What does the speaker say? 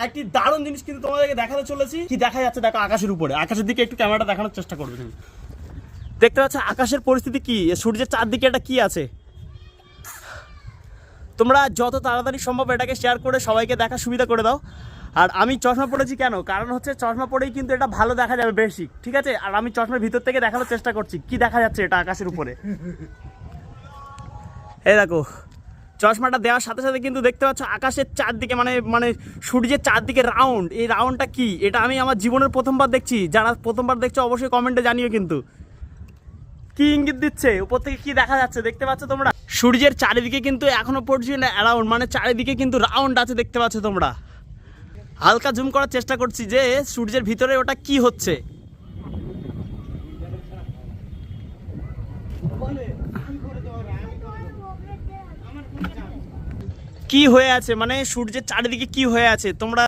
একটি দারুণ জিনিস কিন্তু তোমাদেরকে দেখাতে চলেছি। কি দেখা যাচ্ছে দেখো আকাশের উপরে, আকাশের দিকে একটু ক্যামেরাটা দেখানোর চেষ্টা করবে। তুমি দেখতে পাচ্ছ আকাশের পরিস্থিতি কি, সূর্যের চারদিকে এটা কি আছে। তোমরা যত তাড়াতাড়ি সম্ভব এটাকে শেয়ার করে সবাইকে দেখার সুবিধা করে দাও। আর আমি চশমা পড়েছি কেন, কারণ হচ্ছে চশমা পরেই কিন্তু এটা ভালো দেখা যাবে বেশি, ঠিক আছে। আর আমি চশমার ভিতর থেকে দেখানোর চেষ্টা করছি কি দেখা যাচ্ছে এটা আকাশের উপরে। এই দেখো চশমাটা দেওয়ার সাথে সাথে কিন্তু দেখতে পাচ্ছ আকাশের চারদিকে মানে মানে সূর্যের চারদিকে রাউন্ড। এই রাউন্ডটা কি, এটা আমি আমার জীবনের প্রথমবার দেখছি। যারা প্রথমবার দেখছো অবশ্যই কমেন্টে জানিও কিন্তু কি ইঙ্গিত দিচ্ছে, উপর থেকে কি দেখা যাচ্ছে দেখতে পাচ্ছ তোমরা। সূর্যের চারিদিকে কিন্তু এখনো পর্যন্ত অ্যারাউন্ড মানে চারিদিকে কিন্তু রাউন্ড আছে দেখতে পাচ্ছ তোমরা। হালকা জুম করার চেষ্টা করছি যে সূর্যের ভিতরে ওটা কি হচ্ছে। কি হয়ে আছে মানে সূর্যের চারিদিকে কি হয়ে আছে তোমরা